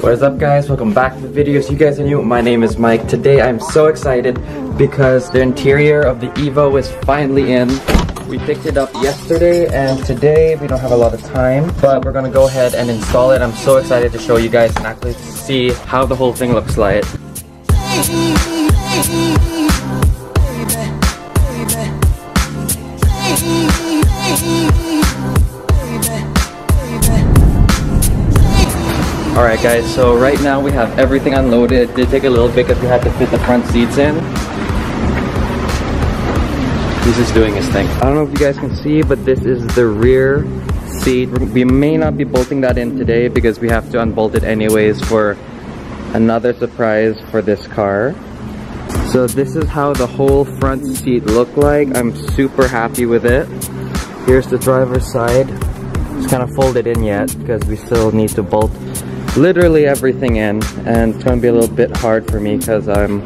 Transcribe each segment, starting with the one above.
What is up, guys? Welcome back to the video. So you guys are new. My name is Mike. Today I'm so excited because the interior of the Evo is finally in. We picked it up yesterday and today we don't have a lot of time, but we're gonna go ahead and install it. I'm so excited to show you guys and actually see how the whole thing looks like. Alright guys, so right now we have everything unloaded. It did take a little bit because we had to fit the front seats in. He's just doing his thing. I don't know if you guys can see, but this is the rear seat. We may not be bolting that in today because we have to unbolt it anyways for another surprise for this car. So this is how the whole front seat looked like. I'm super happy with it. Here's the driver's side. It's kind of folded in yet because we still need to bolt literally everything in, and it's going to be a little bit hard for me because I'm,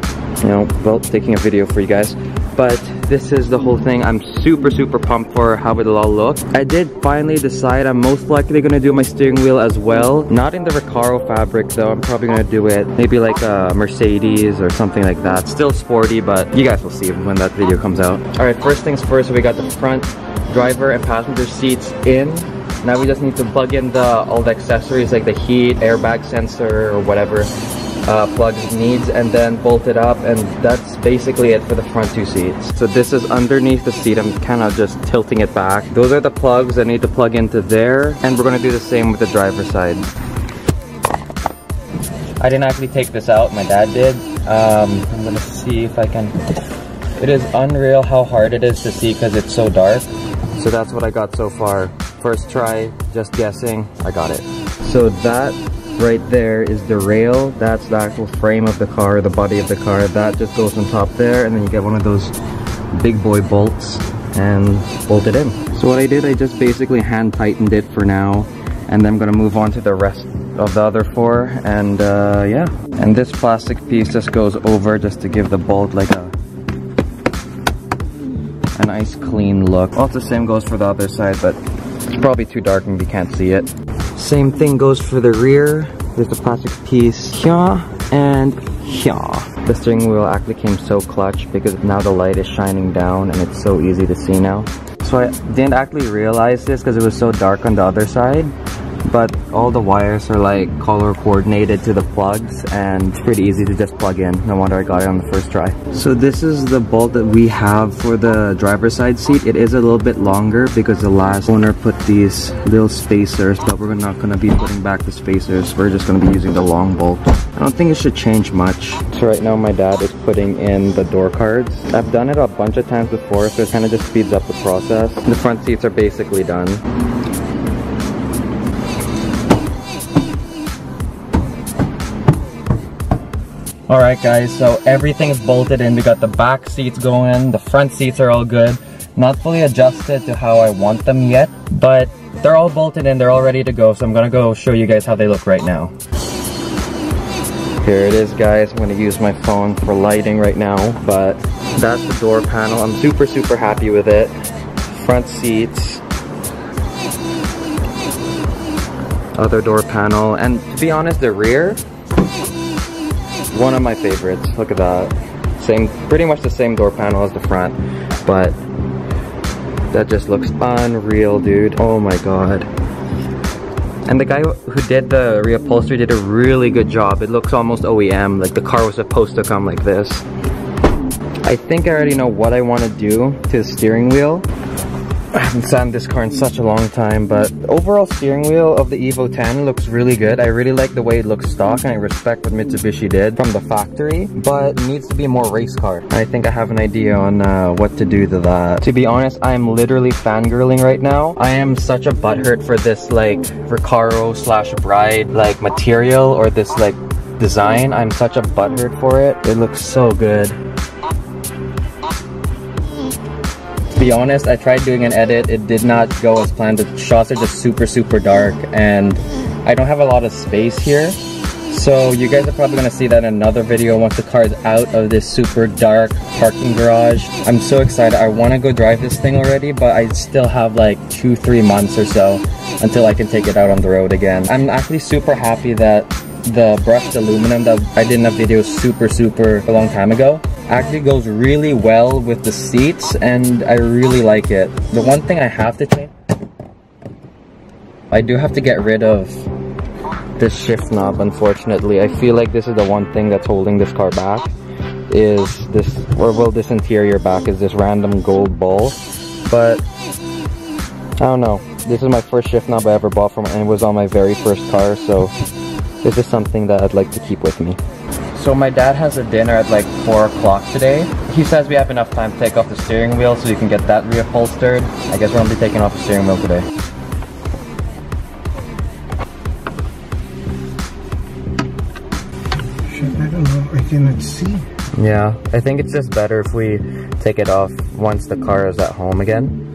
taking a video for you guys. But this is the whole thing. I'm super pumped for how it'll all look. I did finally decide I'm most likely going to do my steering wheel as well. Not in the Recaro fabric though. I'm probably going to do it maybe like a Mercedes or something like that. Still sporty, but you guys will see when that video comes out. Alright, first things first, we got the front driver and passenger seats in. Now we just need to plug in all the accessories like the heat, airbag sensor, or whatever plugs needs, and then bolt it up, and that's basically it for the front two seats. So this is underneath the seat. I'm kind of just tilting it back. Those are the plugs I need to plug into there, and we're going to do the same with the driver's side. I didn't actually take this out, my dad did. I'm going to see if I can. It is unreal how hard it is to see because it's so dark. So that's what I got so far. First try, just guessing, I got it. So that right there is the rail. That's the actual frame of the car, the body of the car. That just goes on top there, and then you get one of those big boy bolts and bolt it in. So what I did, I just basically hand tightened it for now, and then I'm gonna move on to the rest of the other four, and yeah. And this plastic piece just goes over just to give the bolt like a nice clean look. Also, same goes for the other side, but it's probably too dark and we can't see it. Same thing goes for the rear. There's the plastic piece here and here. The steering wheel actually came so clutch because now the light is shining down and it's so easy to see now. So I didn't actually realize this because it was so dark on the other side, but all the wires are like color coordinated to the plugs, and it's pretty easy to just plug in. No wonder I got it on the first try. So this is the bolt that we have for the driver's side seat. It is a little bit longer because the last owner put these little spacers, but we're not going to be putting back the spacers. We're just going to be using the long bolt. I don't think it should change much. So right now my dad is putting in the door cards. I've done it a bunch of times before, so it kind of just speeds up the process. The front seats are basically done. Alright guys, so everything is bolted in. We got the back seats going, the front seats are all good. Not fully adjusted to how I want them yet, but they're all bolted in, they're all ready to go. So I'm gonna go show you guys how they look right now. Here it is guys, I'm gonna use my phone for lighting right now, but that's the door panel. I'm super happy with it. Front seats. Other door panel, and to be honest, the rear, one of my favorites. Look at that. Pretty much the same door panel as the front, but that just looks unreal, dude. Oh my god. And the guy who did the reupholstery did a really good job. It looks almost OEM, like the car was supposed to come like this. I think I already know what I want to do to the steering wheel. I haven't sat in this car in such a long time, but the overall steering wheel of the Evo 10 looks really good. I really like the way it looks stock, and I respect what Mitsubishi did from the factory, but it needs to be more race car. I think I have an idea on what to do to that. To be honest, I'm literally fangirling right now. I am such a butthurt for this like Recaro / Bride like material, or this like design. I'm such a butthurt for it. It looks so good. To be honest, I tried doing an edit. It did not go as planned. The shots are just super dark, and I don't have a lot of space here. So you guys are probably going to see that in another video once the car is out of this super dark parking garage. I'm so excited. I want to go drive this thing already, but I still have like 2-3 months or so until I can take it out on the road again. I'm actually super happy that the brushed aluminum that I did in a video super a long time ago. Actually goes really well with the seats, and I really like it. The one thing I have to change, I do have to get rid of this shift knob, unfortunately. I feel like this is the one thing that's holding this car back, is this, or well, this interior back is this random gold ball. But I don't know, this is my first shift knob I ever bought from, and it was on my very first car, so this is something that I'd like to keep with me. So my dad has a dinner at like 4 o'clock today. He says we have enough time to take off the steering wheel so you can get that reupholstered. I guess we're gonna be taking off the steering wheel today. I don't know, I cannot see. Yeah, I think it's just better if we take it off once the car is at home again.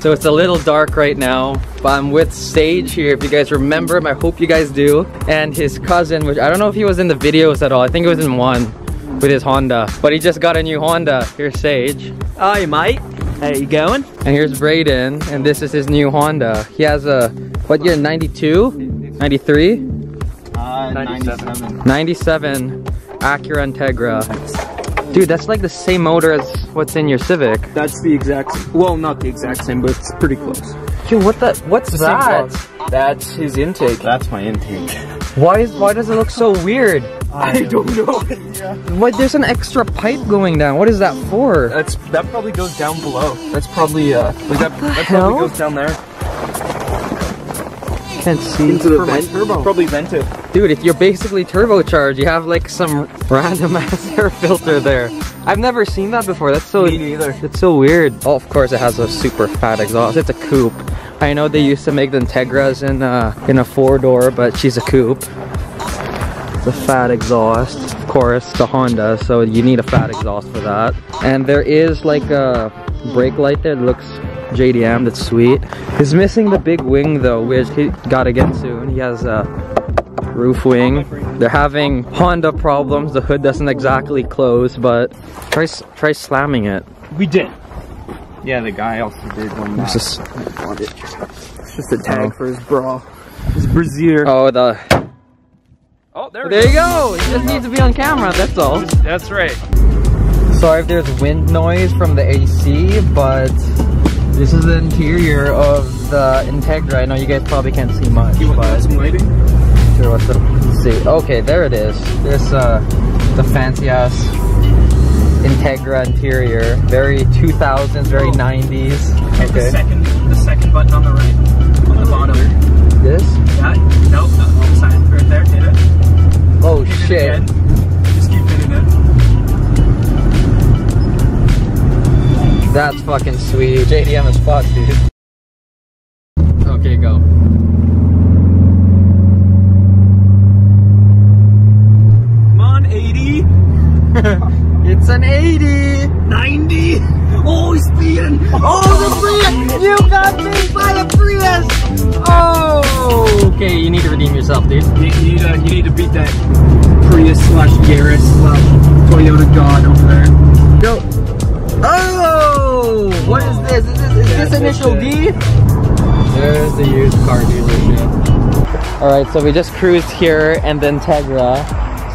So it's a little dark right now, but I'm with Sage here, if you guys remember him. I hope you guys do. And his cousin, which I don't know if he was in the videos at all. I think it was in one with his Honda. But he just got a new Honda. Here's Sage. Hi mate, how you going? And here's Brayden, and this is his new Honda. He has a, what year, 92? 93? 97. 97 Acura Integra. Dude, that's like the same motor as what's in your Civic. That's the exact, well, not the exact same, but it's pretty close. Dude, what's that? That's his intake. That's my intake. Why does it look so weird? I don't know. What? There's an extra pipe going down. What is that for? That probably goes down below. That's probably like that probably goes down there. Can't see. Into the vent. Probably vented. Dude, if you're basically turbocharged, you have like some random ass air filter there. I've never seen that before. That's so. Me neither. It's so weird. Oh, of course, it has a super fat exhaust. It's a coupe. I know they used to make the Integras in a 4-door, but she's a coupe. It's a fat exhaust. Of course, the Honda, so you need a fat exhaust for that. And there is like a brake light there that looks JDM, that's sweet. He's missing the big wing though, which he gotta get soon. He has a roof wing. They're having Honda problems. The hood doesn't exactly close, but try slamming it. We did. Yeah, the guy also did one. It's just a tag for his bra. His brassiere. Oh, there you go. It just needs to be on camera, that's all. That's right. Sorry if there's wind noise from the AC, but this is the interior of the Integra. I know you guys probably can't see much. You want some lighting? Sure, let's see. Okay, there it is. There's the fancy ass Integra interior. Very 2000s, very 90s. Okay. The second button on the right, on the bottom. This? Yeah. No, on the side, right there. Hit it. Oh hit shit! It again. Just keep hitting it. That's fucking sweet. JDM as fuck, dude. Okay, go. Come on, 80. It's an 80. 90. Oh, he's speeding. Oh, the Prius! You got me by the Prius! Oh! Okay, you need to redeem yourself, dude. You need to beat that Prius / Yaris / Toyota God over there. Go. Oh! What is this? Is this initial D? There's the used car dealership. Alright, so we just cruised here and then Integra.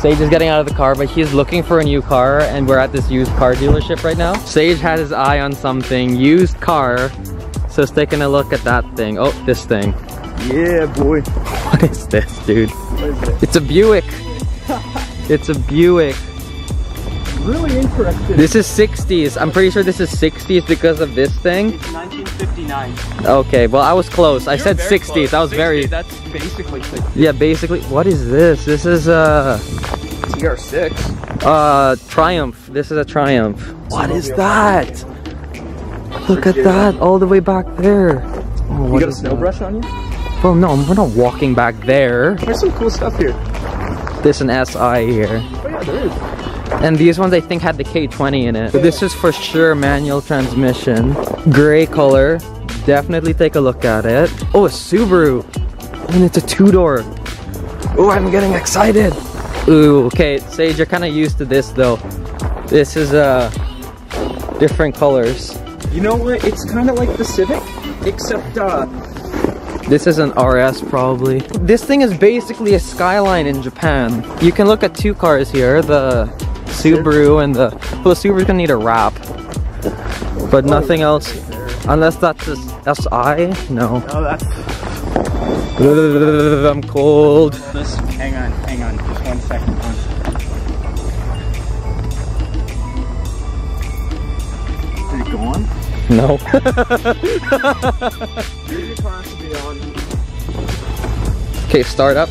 Sage is getting out of the car, but he's looking for a new car, and we're at this used car dealership right now. Sage had his eye on something, used car, so he's taking a look at that thing. Oh, this thing. Yeah, boy. What is this, dude? What is it? It's a Buick. It's a Buick. Really interesting. This is 60s. I'm pretty sure this is 60s because of this thing. It's 1959. Okay, well I was close. I said 60s. Close. I was 60, very... That's basically 60. Yeah, basically. What is this? This is TR6. Triumph. This is a Triumph. What is that? Look at that, all the way back there. Oh, You got a snow brush on you? Well, no, we're not walking back there. There's some cool stuff here. There's an SI here. Oh yeah, there is. And these ones I think had the K20 in it. But this is for sure manual transmission. Gray color. Definitely take a look at it. Oh, a Subaru. And it's a 2-door. Oh, I'm getting excited. Ooh, okay, Sage, you're kind of used to this though. This is different colors. You know what? It's kind of like the Civic, except This is an RS probably. This thing is basically a Skyline in Japan. You can look at two cars here, the Subaru and the... Well, the Subaru's gonna need a wrap. But nothing else. Unless that's a SI? No. Oh, that's... I'm cold. Hang on, just 1 second. Did it go on? No. Maybe the car has to be on. Okay, start up.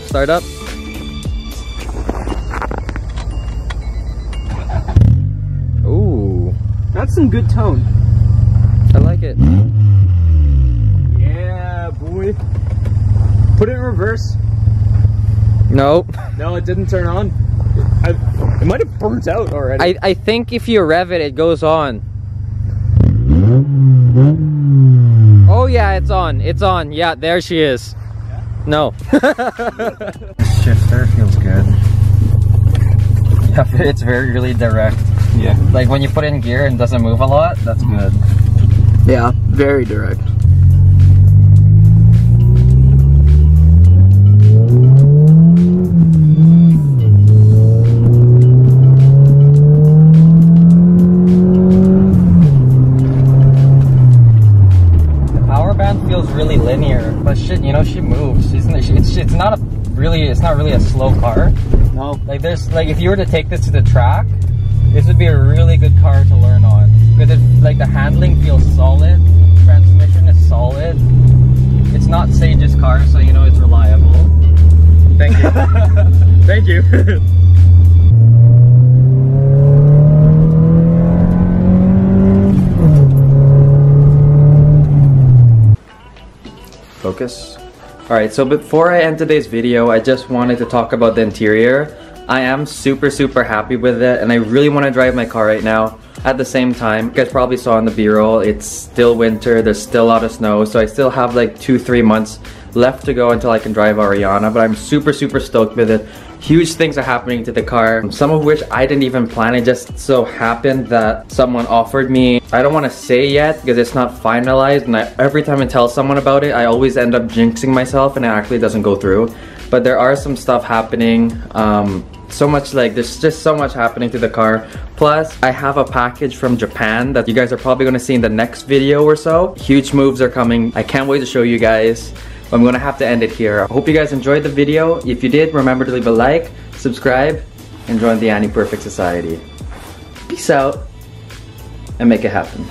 Ooh. That's some good tone. I like it. Yeah, boy. Put it in reverse. No. No, it didn't turn on. It might have burnt out already. I think if you rev it, it goes on. Oh yeah, it's on. It's on. Yeah, there she is. Yeah? No. This shifter feels good. Yeah, it's really direct. Yeah. Like when you put in gear and doesn't move a lot, that's good. Yeah, very direct. Feels really linear, but shit, you know, she moves. It's not really a slow car. No. Like there's like if you were to take this to the track, this would be a really good car to learn on because it's like the handling feels solid, transmission is solid. It's not Sage's car, so you know it's reliable. Thank you. Thank you. Focus. Alright, so before I end today's video, I just wanted to talk about the interior. I am super happy with it and I really want to drive my car right now. At the same time, you guys probably saw in the b-roll, it's still winter, there's still a lot of snow, so I still have like 2-3 months left to go until I can drive Ariana, but I'm super stoked with it. Huge things are happening to the car, some of which I didn't even plan. It just so happened that someone offered me, I don't want to say yet because it's not finalized, and every time I tell someone about it, I always end up jinxing myself and it actually doesn't go through. But there are some stuff happening, there's just so much happening to the car. Plus, I have a package from Japan that you guys are probably going to see in the next video or so. Huge moves are coming. I can't wait to show you guys. I'm gonna have to end it here. I hope you guys enjoyed the video. If you did, remember to leave a like, subscribe, and join the Annie Perfect Society. Peace out, and make it happen.